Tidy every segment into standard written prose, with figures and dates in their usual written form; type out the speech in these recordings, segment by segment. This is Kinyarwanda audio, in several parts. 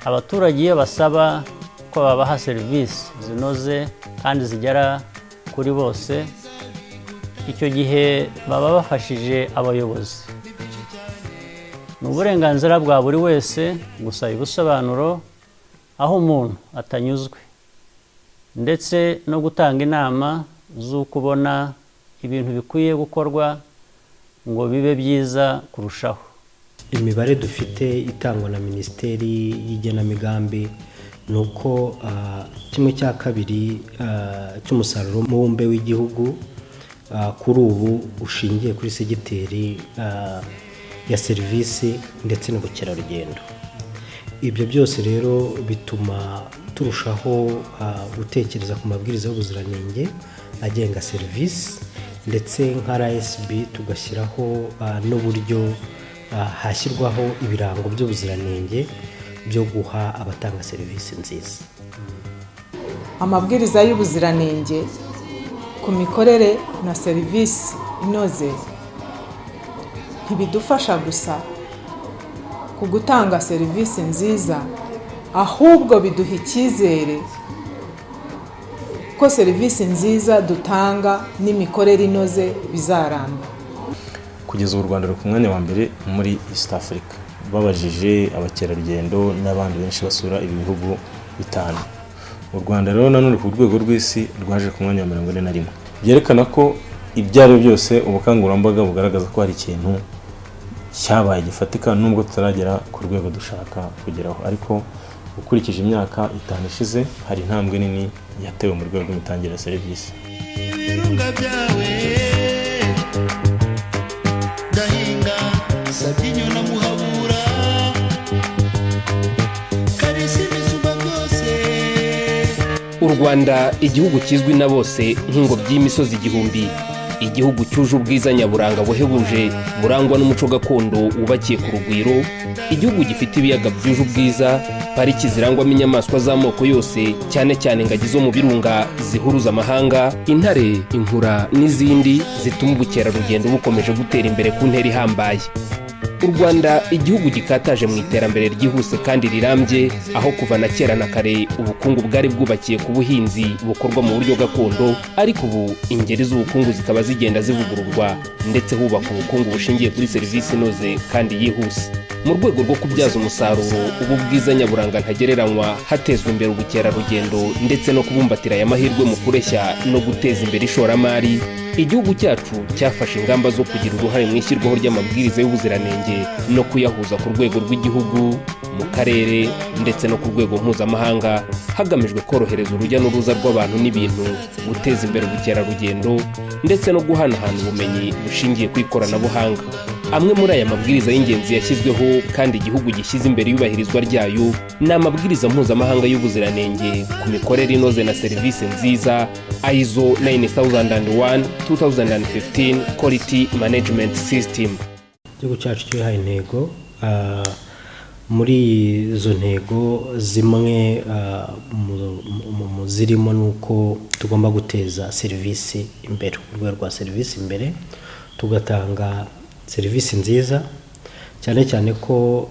abaturage iyo basaba ko babaha serivisi zinoze kandi zigera kuri bose, icyo gihe baba bafashije abayobozi. Ni uburenganzira bwa buri wese gusaba ibisobanuro aho umuntu atanyuzwe, ndetse no gutanga inama z'uko ubona ibintu bikwiye gukorwa ngo bibe byiza kurushaho. Imibare dufite itangwa na Minisiteri y'Igenamigambi ni uko 1/2 cy'umusaruro mbumbe w'igihugu kuri ubu ushingiye kuri segiteri ya serivisi ndetse n'ubukerarugendo. Ibyo byose rero bituma turushaho gutekereza ku mabwiriza y'ubuziranenge agenga serivisi, ndetse nka RSB tugashyiraho n'uburyo hashyirwaho ibirango by'ubuziranenge byo guha abatanga serivisi nziza. Amabwiriza y'ubuziranenge ku mikorere na serivisi inoze ntibidufasha gusa ku gutanga serivisi nziza, ahubwo biduha icyizere ko serivisi nziza dutanga n'imikorere inoze bizaramba. Kugeza ubu Rwanda ruri ku mwanya wa mbere muri East Africa, babajije abakerarugendo n'abandi benshi basura ibi bihugu bitanu. U Rwanda rero nanone ku rwego rw'isi rwaje ku mwanya wa 41, byerekana ko ibyaro byose ubukangurambaga bugaragaza ko hari ikintu cyabaye gifatika, nubwo tutaragera ku rwego dushaka kugeraho, ariko ukurikije imyaka 5 ishize hari intambwe nini yatewe mu rwego rw'imitangire ya serivisi. U Rwanda, igihugu kizwi na bose nk'ingobyi y'imisozi igihumbi, igihugu cyuje ubwiza nyaburanga buhebuje burangwa n'umuco gakondo wubakiye ku rugwiro, igihugu gifite ibiyaga byuje ubwiza, pariki zirangwamo inyamaswa z'amoko yose, cyane cyane ingagi zo mu birunga zihuruza amahanga, intare, inkura n'izindi zituma ubukerarugendo bukomeje gutera imbere ku ntera ihambaye. U Rwanda, igihugu gikataje mu iterambere ryihuse kandi rirambye, aho kuva na kera na kare ubukungu bwari bwubakiye ku buhinzi bukorwa mu buryo gakondo, ariko ubu ingeri z'ubukungu zikaba zigenda zivugururwa, ndetse hubaka ubukungu bushingiye kuri serivisi inoze kandi yihuse. Mu rwego rwo kubyaza umusaruro ubu bwiza nyaburanga ntagereranywa, hatezwa imbere ubukerarugendo ndetse no kubumbatira aya mahirwe mu kureshya no guteza imbere ishoramari, igihugu cyacu cyafashe ingamba zo kugira uruhare mu ishyirwaho ry'amabwiriza y'ubuziranenge no kuyahuza ku rwego rw'igihugu, mu karere ndetse no ku rwego mpuzamahanga, hagamijwe korohereza urujya n'uruza rw'abantu n'ibintu, guteza imbere ubukerarugendo ndetse no guhanahana ubumenyi bushingiye ku ikoranabuhanga. Amwe muri aya mabwiriza y'ingenzi yashyizweho kandi igihugu gishyize imbere iyubahirizwa ryayo ni amabwiriza mpuzamahanga y'ubuziranenge ku mikorere inoze na serivisi nziza, ISO 9001-2015 Quality Management System. Igihugu cyacu cyihaye intego, muri izo ntego zimwe zirimo nuko tugomba guteza serivisi imbere, urwego rwa serivisi imbere, tugatanga serivisi nziza, cyane cyane ko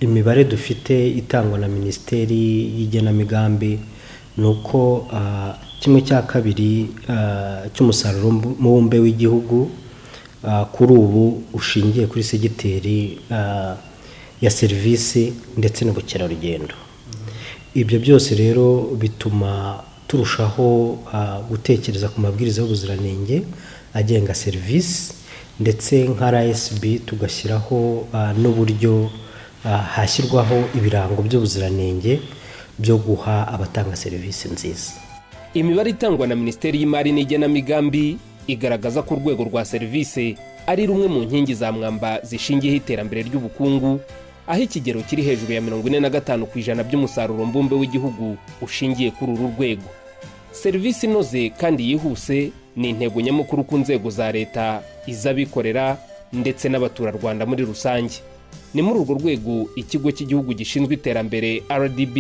imibare dufite itangwa na Minisiteri y'Igenamigambi ni uko 1/2 cy'umusaruro mbumbe w'igihugu kuri ubu ushingiye kuri segiteri ya serivisi ndetse n'ubukerarugendo. Ibyo byose rero bituma turushaho gutekereza ku mabwiriza y'ubuziranenge agenga serivisi, ndetse nka RSB tugashyiraho n'uburyo hashyirwaho ibirango by'ubuziranenge byo guha abatanga serivisi nziza. Imibare itangwa na Minisiteri y'Imari n'Igenamigambi igaragaza ko urwego rwa serivisi ari rumwe mu nkingi za mwamba zishingiyeho iterambere ry'ubukungu, aho ikigero kiri hejuru ya 45% by'umusaruro mbumbe w'igihugu ushingiye kuri uru rwego. Serivisi inoze kandi yihuse ni intego nyamukuru ku nzego za leta, iz'abikorera ndetse n'abaturarwanda muri rusange. Ni muri urwo rwego ikigo cy'igihugu gishinzwe iterambere RDB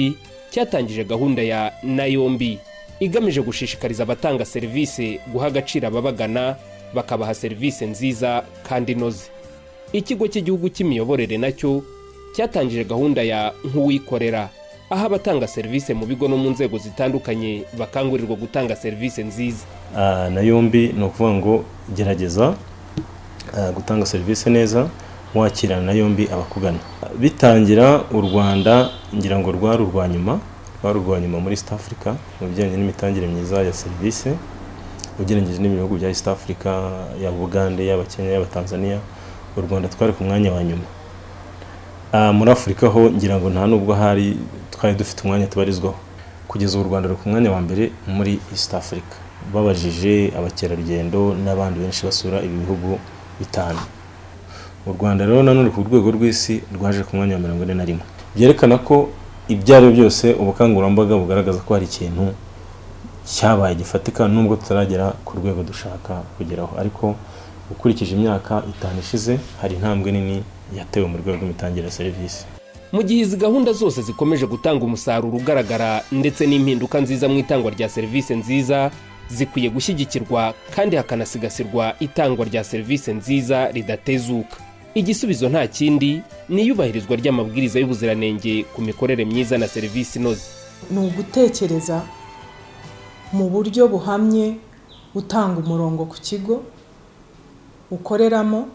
cyatangije gahunda ya Nayombi igamije gushishikariza abatanga serivisi guha agaciro ababagana, bakabaha serivisi nziza kandi inoze. Ikigo cy'igihugu cy'imiyoborere nacyo cyatangije gahunda ya nk'uwikorera, aho abatanga serivisi mu bigo no mu nzego zitandukanye bakangurirwa gutanga serivisi nziza. Na yombi ni ukuvuga ngo gerageza gutanga serivisi neza, wakirana na yombi abakugana. Bitangira u Rwanda ngira ngo rwari urwa nyuma muri East Africa mu bijyanye n'imitangire myiza ya serivisi ugereranyije n'ibihugu bya East Africa, ya Uganda, ya Kenya, ya Tanzania. U Rwanda twari ku mwanya wa nyuma. Muri Afurika ho ngira ngo nta nubwo twari dufite umwanya tubarizwaho. Kugeza u Rwanda ku mwanya wa mbere muri East Africa, babajije abakerarugendo n'abandi benshi basura ibi bihugu bitanu. U Rwanda rero nanone ku rwego rw'isi rwaje ku mwanya wa 41. Byerekana ko ibyaro byose ubukangurambaga bugaragaza ko hari ikintu cyabaye gifatika, nubwo tutaragera ku rwego dushaka kugeraho, ariko ukurikije imyaka 5 ishize hari intambwe nini yatewe mu rwego rw'imitangire ya serivisi. Mu gihe izi gahunda zose zikomeje gutanga umusaruro ugaragara ndetse n'impinduka nziza mu itangwa rya serivisi nziza, zikwiye gushyigikirwa kandi hakanasigasirwa itangwa rya serivisi nziza ridatezuka. Igisubizo nta kindi ni iyubahirizwa ry'amabwiriza y'ubuziranenge ku mikorere myiza na serivisi inoze. Ni ugutekereza mu buryo buhamye, utanga umurongo ku kigo ukoreramo,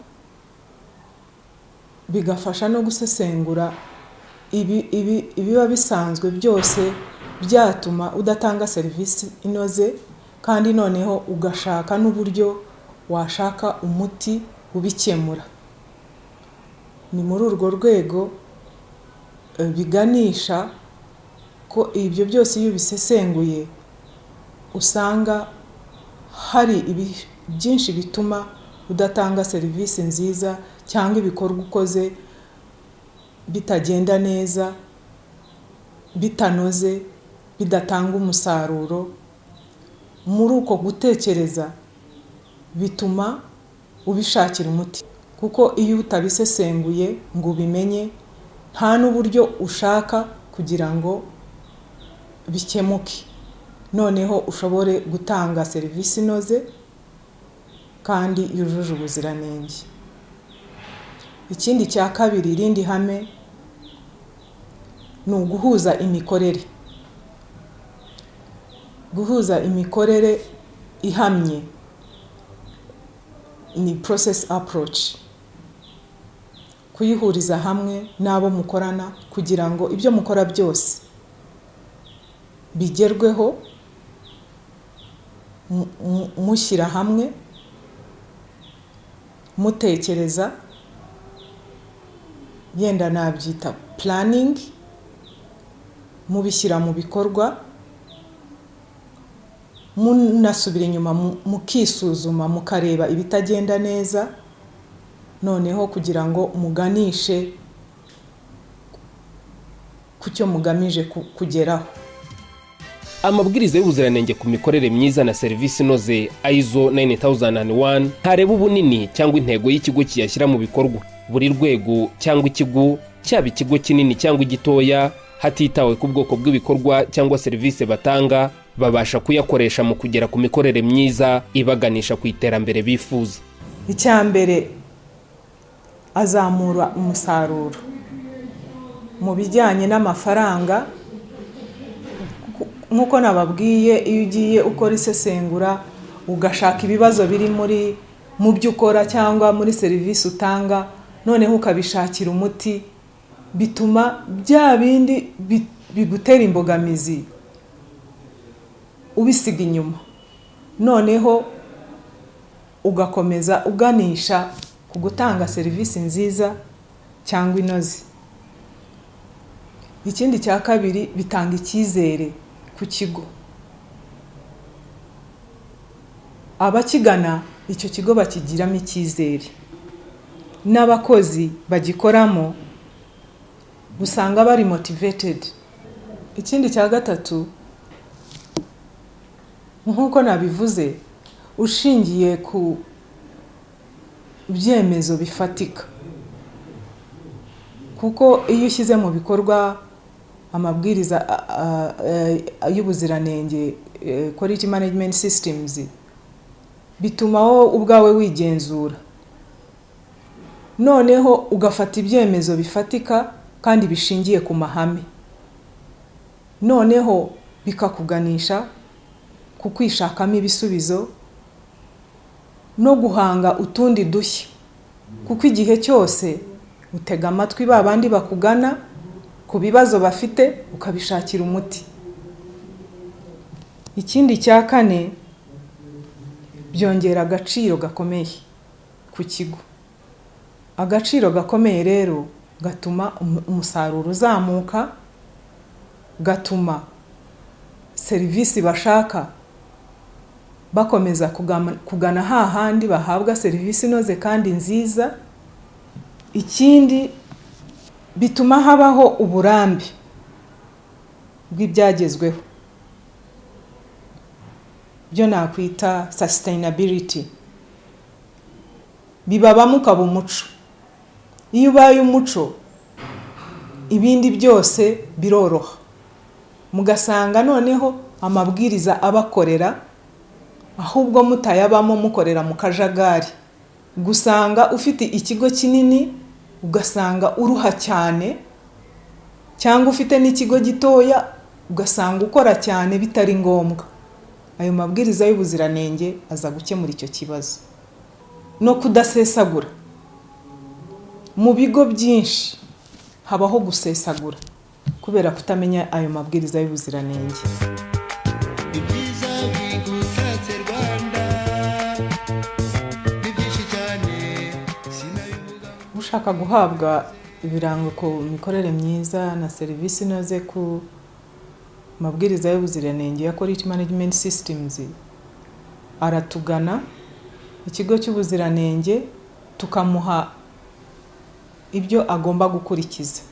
bigafasha no gusesengura ibiba bisanzwe byose byatuma udatanga serivisi inoze, kandi noneho ugashaka n'uburyo washaka umuti ubikemura. Ni muri urwo rwego biganisha ko ibyo byose iyo bisesenguye usanga hari byinshi bituma udatanga serivisi nziza cyangwa ibikorwa ukoze bitagenda neza, bitanoze, bidatanga umusaruro. Muri uko gutekereza bituma ubishakira umuti, kuko iyo utabisesenguye ngo ubimenye, nta n'uburyo ushaka kugira ngo bikemuke, noneho ushobore gutanga serivisi inoze kandi yujuje ubuziranenge. Ikindi cya kabiri, irindi hame ni uguhuza imikorere. Guhuza imikorere ihamye ni process approach. Kuyihuriza hamwe n'abo mukorana kugira ngo ibyo mukora byose bigerweho, mushyira hamwe, mutekereza, yenda nabyita planning, mubishyira mu bikorwa, munasubira inyuma mukisuzuma, mukareba ibitagenda neza, noneho kugira ngo muganishe ku cyo mugamije kugeraho. Amabwiriza y'ubuziranenge ku mikorere myiza na serivisi inoze ISO 9001 ntareba ubunini cyangwa intego y'ikigo kiyashyira mu bikorwa. Buri rwego cyangwa ikigo, cyaba ikigo kinini cyangwa igitoya, hatitawe ku bwoko bw'ibikorwa cyangwa serivisi batanga, babasha kuyakoresha mu kugera ku mikorere myiza ibaganisha ku iterambere bifuza. Icyambere, azamura umusaruro mu bijyanye n'amafaranga. Nkuko nababwiye, iyo ugiye ukora isesengura ugashaka ibibazo biri mu byo ukora cyangwa muri serivisi utanga, noneho ukabishakira umuti, bituma bya bindi bigutera imbogamizi ubisiga inyuma, noneho ugakomeza uganisha ku gutanga serivisi nziza cyangwa inoze. Ikindi cya kabiri, bitanga icyizere ku kigo. Abakigana icyo kigo bakigiramo icyizere, n'abakozi bagikoramo usanga bari motivated. Ikindi cya gatatu, nkuko nabivuze, ushingiye ku byemezo bifatika, kuko iyo ushyize mu bikorwa amabwiriza y'ubuziranenge, quality management systems, bituma wowe ubwawe wigenzura, noneho ugafata ibyemezo bifatika kandi bishingiye ku mahame, noneho bikakuganisha ku kwishakamo ibisubizo no guhanga utundi dushya, kuko igihe cyose utega amatwi babandi bakugana ku bibazo bafite ukabishakira umuti. Ikindi cya kane, byongera agaciro gakomeye ku kigo. Agaciro gakomeye rero gatuma umusaruro uzamuka, gatuma serivisi bashaka bakomeza kugana hahandi bahabwa serivisi inoze kandi nziza. Ikindi, bituma habaho uburambe bw'ibyagezweho, byo nakwita sustainability. Bibabamo ukaba umuco. Iyo ubaye umuco, ibindi byose biroroha. Mugasanga noneho amabwiriza abakorera, ahubwo mutayabamo mukorera mu kajagari. Gusanga ufite ikigo kinini, ugasanga uruha cyane, cyangwa ufite n'ikigo gitoya, ugasanga ukora cyane bitari ngombwa. Ayo mabwiriza y'ubuziranenge aza gukemura icyo kibazo. No kudasesagura. Mu bigo byinshi habaho gusesagura kubera kutamenya ayo mabwiriza y'ubuziranenge. Ushaka guhabwa ibirango ku mikorere myiza na serivisi inoze ku mabwiriza y'ubuziranenge ya Quality Management Systems, aratugana ikigo cy'ubuziranenge tukamuha ibyo agomba gukurikiza.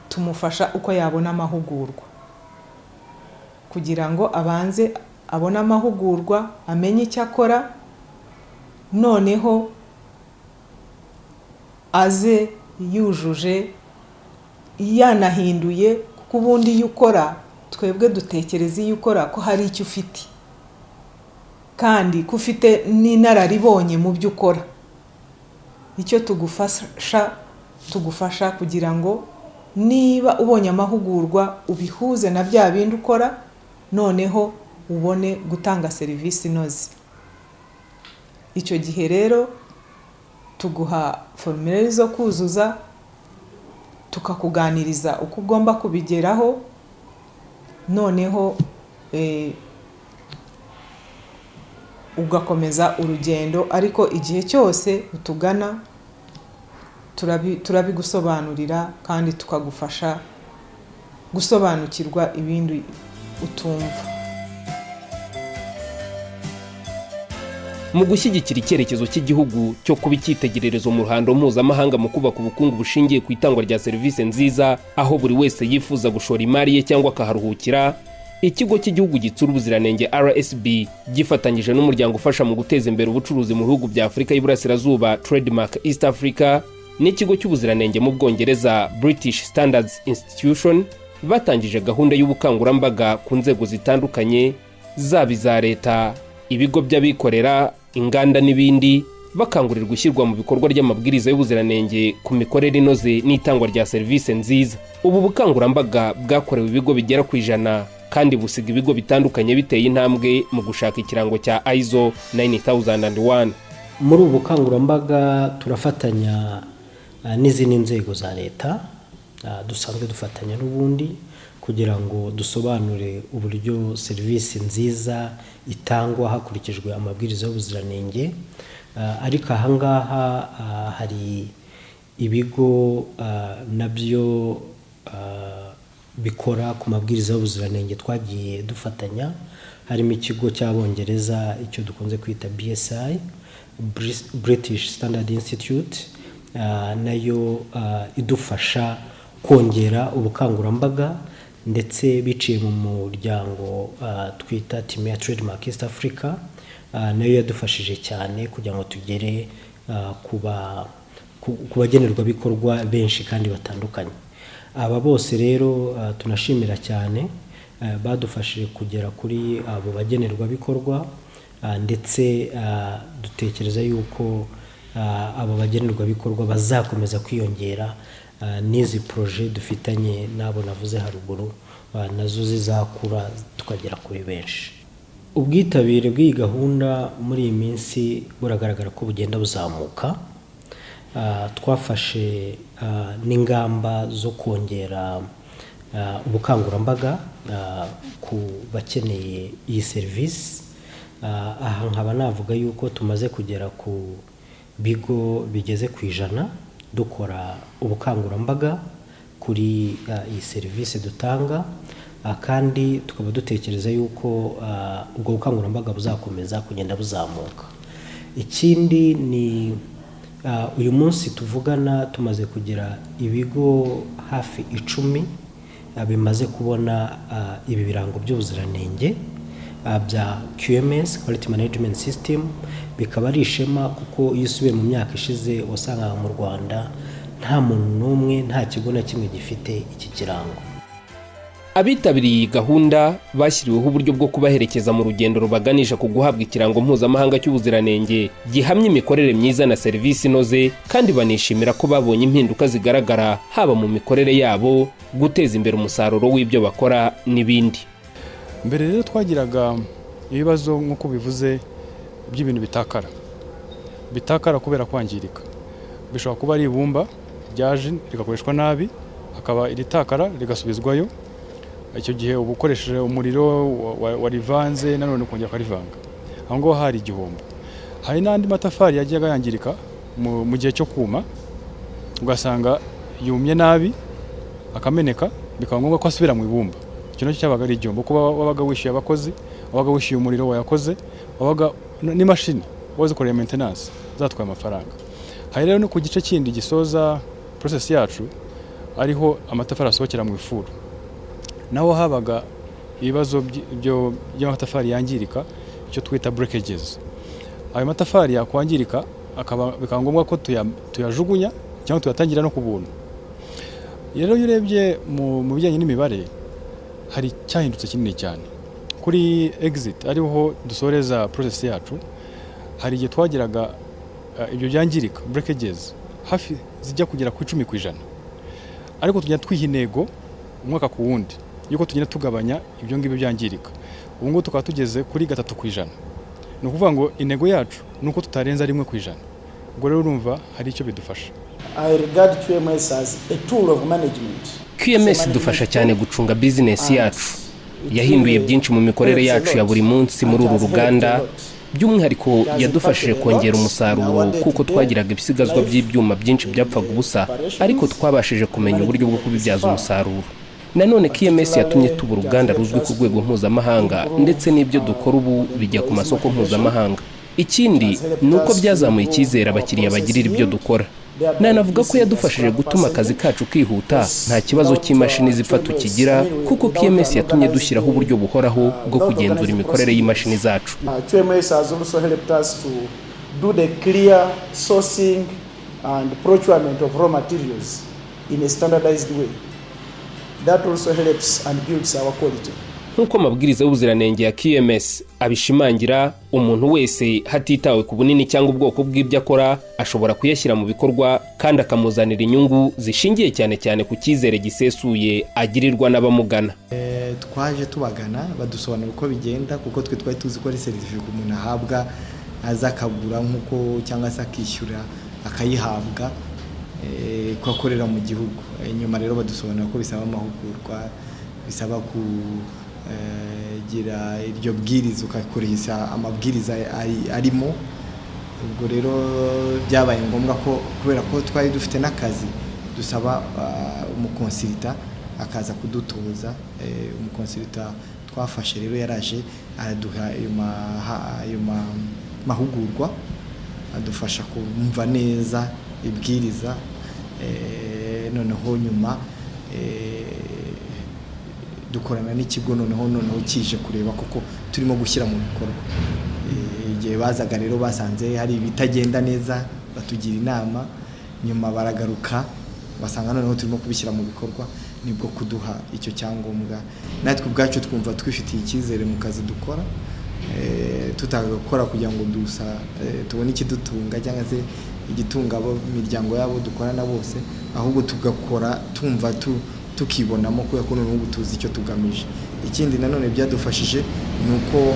Tumufasha uko yabona amahugurwa kugira ngo abanze abone amahugurwa, amenye icyo akora, noneho aze yujuje yanahinduye, kuko ubundi iyo ukora twebwe dutekereza iyo ukora ko hari icyo ufite kandi ko ufite n'inararibonye mu byo ukora. Icyo tugufasha kugira ngo niba ubonye amahugurwa ubihuze na bya bindi ukora, noneho ubone gutanga serivisi inoze. Icyo gihe rero tuguha formulaire zo kuzuza, tukakuganiriza uko ugomba kubigeraho, noneho ugakomeza urugendo. Ariko igihe cyose utugana turabigusobanurira kandi tukagufasha gusobanukirwa ibindi utumva. Mu gushyigikira icyerekezo cy'igihugu cyo kuba icyitegererezo mu ruhando mpuzamahanga mu kubaka ubukungu bushingiye ku itangwa rya serivisi nziza, aho buri wese yifuza gushora imari ye cyangwa akaharuhukira, ikigo cy'igihugu gitsura ubuziranenge RSB gifatanyije n'umuryango ufasha mu guteza imbere ubucuruzi mu bihugu bya Afurika y'Iburasirazuba Trademark East Africa n'ikigo cy'ubuziranenge mu Bwongereza British Standards Institution batangije gahunda y'ubukangurambaga ku nzego zitandukanye, zaba iza leta, ibigo by'abikorera, inganda n'ibindi, bakangurirwa gushyirwa mu bikorwa ry'amabwiriza y'ubuziranenge ku mikorere inoze n'itangwa rya serivisi nziza. Ubu bukangurambaga bwakorewe ibigo bigera ku 100 kandi busiga ibigo bitandukanye biteye intambwe mu gushaka ikirango cya ISO 9001. Muri ubu bukangurambaga turafatanya n'izindi nzego za leta, dusanzwe dufatanya n'ubundi kugira ngo dusobanure uburyo serivisi nziza itangwa hakurikijwe amabwiriza y'ubuziranenge. Ariko ahangaha hari ibigo nabyo bikora ku mabwiriza y'ubuziranenge twagiye dufatanya. Harimo ikigo cy'Abongereza icyo dukunze kwita BSI, British Standard Institute, nayo idufasha kongera ubukangurambaga, ndetse biciye mu muryango twita Team ya Trademark East Africa, nayo yadufashije cyane kugira ngo tugere ku bagenerwabikorwa benshi kandi batandukanye. Aba bose rero tunashimira cyane badufashije kugera kuri abo bagenerwabikorwa, ndetse dutekereza yuko abo bagenerwabikorwa bazakomeza kwiyongera n'izi proje dufitanye n'abo navuze haruguru nazo zizakura tukagera kuri benshi. Ubwitabire bw'iyi gahunda muri iyi minsi buragaragara ko bugenda buzamuka. Twafashe n'ingamba zo kongera ubukangurambaga ku bakeneye iyi serivisi. Aha nkaba navuga yuko tumaze kugera ku bigo bigeze ku 100 dukora ubukangurambaga kuri iyi serivisi dutanga, kandi tukaba dutekereza yuko ubwo bukangurambaga buzakomeza kugenda buzamuka. Ikindi ni uyu munsi tuvugana tumaze kugira ibigo hafi 10 bimaze kubona ibi birango by'ubuziranenge bya QMS Quality Management System. Bikaba ari ishema kuko iyo usubiye mu myaka ishize wasanga mu Rwanda nta muntu n'umwe, nta kigo na kimwe gifite iki kirango. Abitabiriye iyi gahunda bashyiriweho uburyo bwo kubaherekeza mu rugendo rubaganisha ku guhabwa ikirango mpuzamahanga cy'ubuziranenge gihamya imikorere myiza na serivisi inoze, kandi banishimira ko babonye impinduka zigaragara haba mu mikorere yabo, guteza imbere umusaruro w'ibyo bakora n'ibindi. Mbere rero twagiraga ibibazo nk'uko bivuze by'ibintu bitakara kubera kwangirika. Bishobora kuba ari ibumba ryaje rigakoreshwa nabi, hakaba iritakara rigasubizwayo. Icyo gihe uba ukoresheje umuriro warivanze nanone ukongera ukarivanga, aho ngaho hari igihombo. Hari n'andi matafari yagiye yangirika mu gihe cyo kuma, ugasanga yumye nabi akameneka, bikaba ngombwa ko asubira mu ibumba. Icyo nacyo cyabaga ari igihombo, kuba wabaga wishyuye abakozi, wabaga wishyuye umuriro wayakoze, wabaga n'imashini wazikoreye maintenance zatwaye amafaranga. Hari rero no ku gice kindi gisoza process yacu ariho amatafari asohokera mu ifuru, naho habaga ibibazo by'amatafari yangirika, icyo twita breakages. Ayo matafari yakwangirika bikaba ngombwa ko tuyajugunya cyangwa tuyatangira no ku buntu. Rero iyo urebye mu bijyanye n'imibare hari cyahindutse kinini cyane. Kuri exit ariho dusoreza process yacu, hari igihe twagiraga ibyo byangirika breakages hafi zijya kugera ku 10%, ariko tujya twiha intego umwaka ku wundi yuko tugenda tugabanya ibyo ngibyo byangirika. Ubu ngo tukaba tugeze kuri 3%. Ni ukuvuga ngo intego yacu nuko tutarenza 1%. Ubwo rero urumva hari icyo bidufasha. I regard QMS as a tool of management. QMS dufasha cyane gucunga business yacu. Yahinduye byinshi mu mikorere yacu ya buri munsi muri uru ruganda. By'umwihariko yadufashije kongera umusaruro kuko twagiraga ibisigazwa by'ibyuma byinshi byapfaga ubusa, ariko twabashije kumenya uburyo bwo kubibyaza umusaruro. Nanone QMS yatumye tuba uruganda ruzwi ku rwego mpuzamahanga, ndetse n'ibyo dukora ubu bijya ku masoko mpuzamahanga. Ikindi ni uko byazamuye icyizere abakiriya bagirira ibyo dukora. Nanavuga ko yadufashije gutuma akazi kacu kihuta, nta kibazo cy'imashini zipfa tukigira, kuko QMS yatumye dushyiraho uburyo buhoraho bwo kugenzura imikorere y'imashini zacu. QMS has also helped us to do the clear sourcing and procurement of raw materials in a standardized way. That also helps and builds our quality. Nk'uko amabwiriza y'ubuziranenge ya QMS abishimangira, umuntu wese hatitawe ku bunini cyangwa ubwoko bw'ibyo akora ashobora kuyashyira mu bikorwa, kandi akamuzanira inyungu zishingiye cyane cyane ku cyizere gisesuye agirirwa n'abamugana. Twaje tubagana badusobanura uko bigenda, kuko twe twari tuzi ko ari serivisi umuntu ahabwa azakagura nk'uko cyangwa se akishyura akayihabwa ko akorera mu gihugu. Nyuma rero badusobanura ko bisaba amahugurwa, bisaba kugira iryo bwiriza ukakoresha amabwiriza arimo. Ubwo rero byabaye ngombwa ko kubera ko twari dufite n'akazi dusaba umukonsilita akaza kudutoza. Umukonsilita twafashe rero yaraje araduha ayo mahugurwa, adufasha kumva neza ibwiriza, noneho nyuma dukorana n'ikigo noneho kije kureba koko turimo gushyira mu bikorwa. Igihe bazaga rero basanze hari ibitagenda neza batugira inama, nyuma baragaruka basanga noneho turimo kubishyira mu bikorwa, nibwo kuduha icyo cyangombwa. Natwe ubwacu twumva twifitiye icyizere mu kazi dukora, tutagakora kugira ngo tubone ikidutunga cyangwa se igitunga abo imiryango yabo dukorana bose, ahubwo tugakora tumva tukibonamo kubera ko n'ubu tuzi icyo tugamije. Ikindi nanone byadufashije ni uko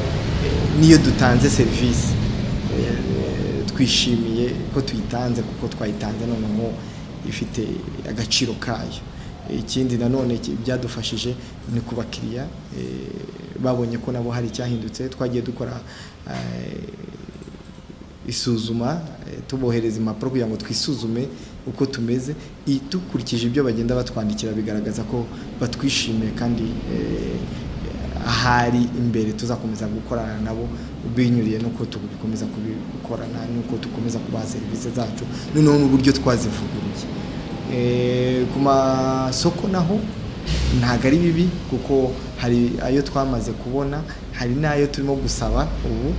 niyo dutanze serivisi twishimiye ko tuyitanze kuko twayitanze noneho ifite agaciro kayo. Ikindi nanone byadufashije ni ku bakiriya babonye ko nabo hari icyahindutse. Twagiye dukora isuzuma tubohereza impapuro kugira ngo twisuzume uko tumeze, dukurikije ibyo bagenda batwandikira bigaragaza ko batwishimiye kandi ahari imbere tuzakomeza gukorana nabo binyuriye nuko tukomeza kubikorana nuko tukomeza kubaha serivisi zacu noneho n'uburyo twazivuguruye. Ku masoko naho ntago ari bibi kuko hari ayo twamaze kubona, hari n'ayo turimo gusaba ubu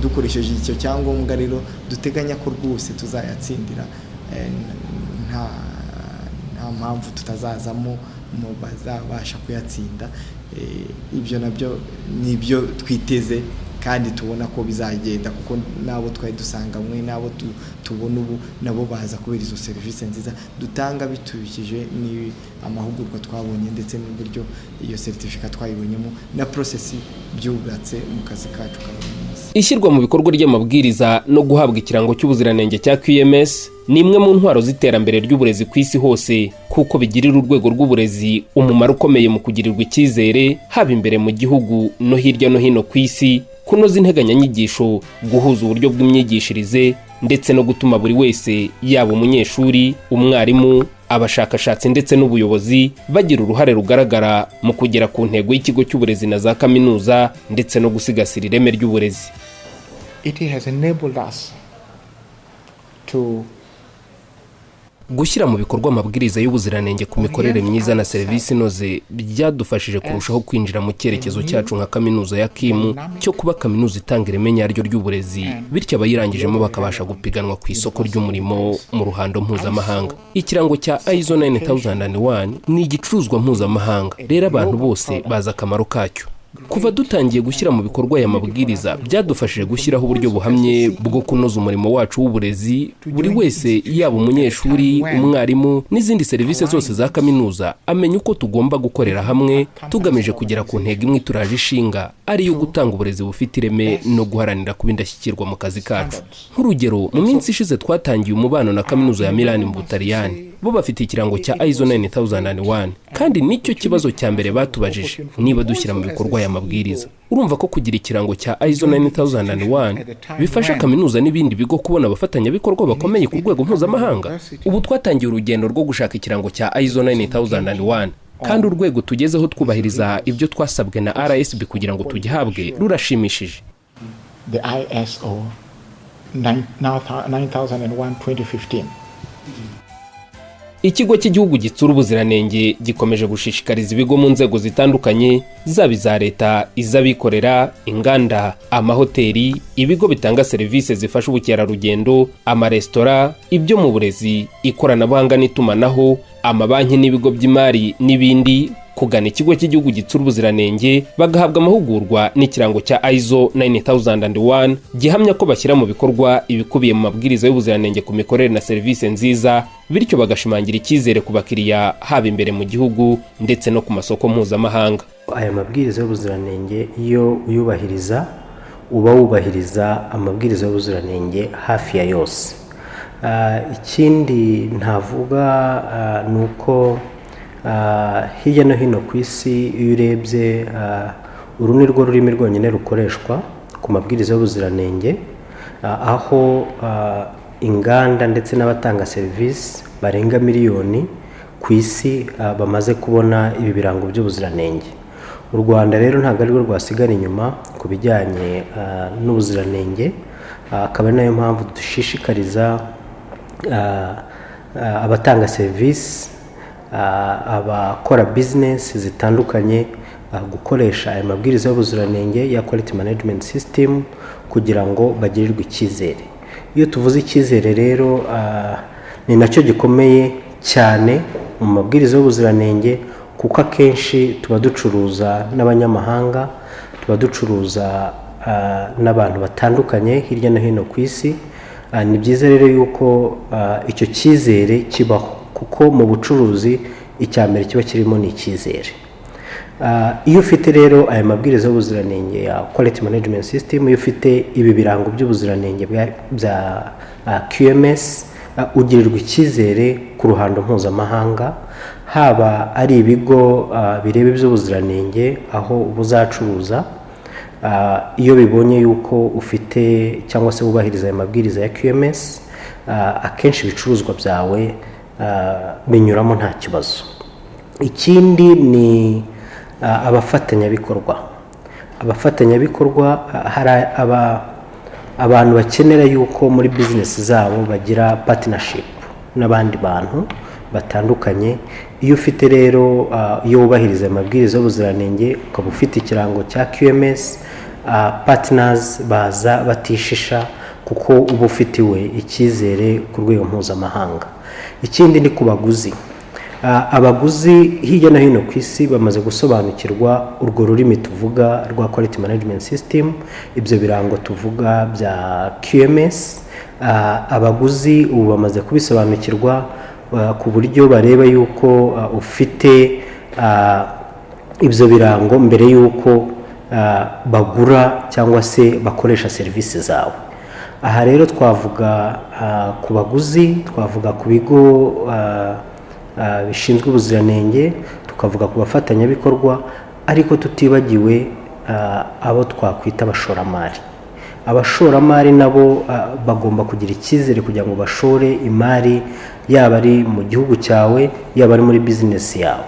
dukoresheje icyo cyangombwa. Rero duteganya ko rwose tuzayatsindira, nta mpamvu tutazazamo mu bazabasha kuyatsinda. Ibyo nabyo nibyo twiteze kandi tubona ko bizagenda kuko nabo twari dusanganywe nabo tubona ubu nabo baza kubera izo serivisi nziza dutanga bitubikije ni amahugurwa twabonye ndetse n'uburyo iyo certificate twayibonyemo na process byubatse mu kazi kacu ka buri munsi. Ishyirwa mu bikorwa ry'amabwiriza no guhabwa ikirango cy'ubuziranenge cya QMS ni imwe mu ntwaro z'iterambere ry'uburezi ku isi hose kuko bigirira urwego rw'uburezi umumaro ukomeye mu kugirirwa icyizere haba imbere mu gihugu no hirya no hino ku isi, kunoza integanyanyigisho, guhuza uburyo bw'imyigishirize ndetse no gutuma buri wese yaba umunyeshuri, umwarimu, abashakashatsi ndetse n'ubuyobozi bagira uruhare rugaragara mu kugera ku ntego y'ikigo cy'uburezi na za kaminuza ndetse no gusigasira ireme ry'uburezi. It has enabled us to gushyira mu bikorwa amabwiriza y'ubuziranenge ku mikorere myiza na serivisi inoze byadufashije kurushaho kwinjira mu cyerekezo cyacu nka kaminuza ya KIMU cyo kuba kaminuza itanga ireme nyaryo ry'uburezi, bityo abayirangijemo bakabasha gupiganwa ku isoko ry'umurimo mu ruhando mpuzamahanga. Ikirango cya ISO 9001 ni igicuruzwa mpuzamahanga, rero abantu bose bazi akamaro kacyo. Kuva dutangiye gushyira mu bikorwa aya mabwiriza byadufashije gushyiraho uburyo buhamye bwo kunoza umurimo wacu w'uburezi. Buri wese yaba umunyeshuri, umwarimu n'izindi serivisi zose za kaminuza amenya uko tugomba gukorera hamwe tugamije kugera ku ntego imwe turaje ishinga, ari yo gutanga uburezi bufite ireme no guharanira kuba indashyikirwa mu kazi kacu. Nk'urugero, mu minsi ishize twatangiye umubano na kaminuza ya Milan mu Butaliyani. Bo bafite ikirango cya ISO 9001 kandi nicyo kibazo cya mbere batubajije, niba dushyira mu bikorwa aya mabwiriza. Urumva ko kugira ikirango cya ISO 9001 bifasha kaminuza n'ibindi bigo kubona abafatanyabikorwa bakomeye ku rwego mpuzamahanga. Ubu twatangiye urugendo rwo gushaka ikirango cya ISO 9001 kandi urwego tugezeho twubahiriza ibyo twasabwe na RSB kugira ngo tugihabwe rurashimishije. The ISO 9001-2015. Ikigo cy'igihugu gitsura ubuziranenge gikomeje gushishikariza ibigo mu nzego zitandukanye zaba iza leta, iz'abikorera, inganda, amahoteli, ibigo bitanga serivisi zifasha ubukerarugendo, amaresitora, ibyo mu burezi, ikoranabuhanga n'itumanaho, amabanki n'ibigo by'imari n'ibindi kugana ikigo cy'igihugu gitsura ubuziranenge bagahabwa amahugurwa n'ikirango cya ISO 9001 gihamya ko bashyira mu bikorwa ibikubiye mu mabwiriza y'ubuziranenge ku mikorere na serivisi nziza, bityo bagashimangira icyizere ku bakiriya haba imbere mu gihugu ndetse no ku masoko mpuzamahanga. Aya mabwiriza y'ubuziranenge iyo uyubahiriza uba wubahiriza amabwiriza y'ubuziranenge hafi ya yose. Ikindi ntavuga nuko hirya no hino ku isi iyo urebye uru ni rwo rurimi rwonyine rukoreshwa ku mabwiriza y'ubuziranenge, aho inganda ndetse n'abatanga serivisi barenga miliyoni ku isi bamaze kubona ibi birango by'ubuziranenge. U Rwanda rero ntabwo ari rwo rwasigara inyuma ku bijyanye n'ubuziranenge, akaba ari nayo mpamvu dushishikariza abatanga serivisi, abakora business zitandukanye gukoresha aya mabwiriza y'ubuziranenge ya quality management system kugira ngo bagirirwe icyizere. Iyo tuvuze icyizere rero ni nacyo gikomeye cyane mu mabwiriza y'ubuziranenge kuko akenshi tuba ducuruza n'abanyamahanga, tuba ducuruza n'abantu batandukanye hirya no hino ku isi. Ni byiza rero yuko icyo cyizere kibaho, kuko mu bucuruzi icya mbere kiba kirimo ni icyizere. Iyo ufite rero aya mabwiriza y'ubuziranenge ya quality management system, iyo ufite ibi birango by'ubuziranenge bya QMS, ugirirwa icyizere ku ruhando mpuzamahanga, haba ari ibigo bireba iby'ubuziranenge aho ubuzacuruza, iyo bibonye yuko ufite cyangwa se wubahiriza aya mabwiriza ya QMS, akenshi ibicuruzwa byawe binyuramo nta kibazo. Ikindi ni abafatanyabikorwa. Hari abantu bakenera yuko muri business zabo bagira partnership n'abandi bantu batandukanye. Iyo ufite rero iyo wubahiriza amabwiriza y'ubuziranenge ukaba ufite ikirango cya QMS, partners baza batishisha kuko uba ufitiwe icyizere ku rwego mpuzamahanga. Ikindi ni ku baguzi. Abaguzi hirya no hino ku isi bamaze gusobanukirwa urwo rurimi tuvuga rwa quality management system, ibyo birango tuvuga bya QMS. Abaguzi ubu bamaze kubisobanukirwa ku buryo bareba yuko ufite ibyo birango mbere yuko bagura cyangwa se bakoresha serivisi zawe. Aha rero twavuga ku baguzi, twavuga ku bigo bishinzwe ubuziranenge, tukavuga ku bafatanyabikorwa, ariko tutibagiwe abo twakwita abashoramari. Abashoramari nabo bagomba kugira icyizere kugira ngo bashore imari, yaba ari mu gihugu cyawe, yaba ari muri bizinesi yawe.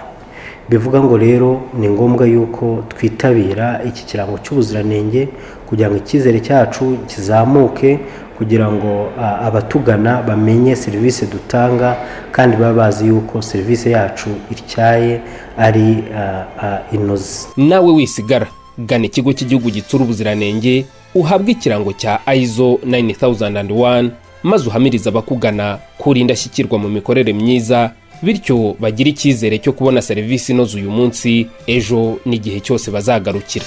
Bivuga ngo rero ni ngombwa yuko twitabira iki kirango cy'ubuziranenge kugira ngo icyizere cyacu kizamuke, kugira ngo abatugana bamenye serivisi dutanga kandi baba bazi yuko serivisi yacu ityaye ari inoze. Nawe wisigara gana ikigo cy'igihugu gitsura ubuziranenge uhabwa ikirango cya ISO 9001, maze uhamiriza abakugana kuri indashyikirwa mu mikorere myiza, bityo bagira icyizere cyo kubona serivisi inoze uyu munsi, ejo n'igihe cyose bazagarukira.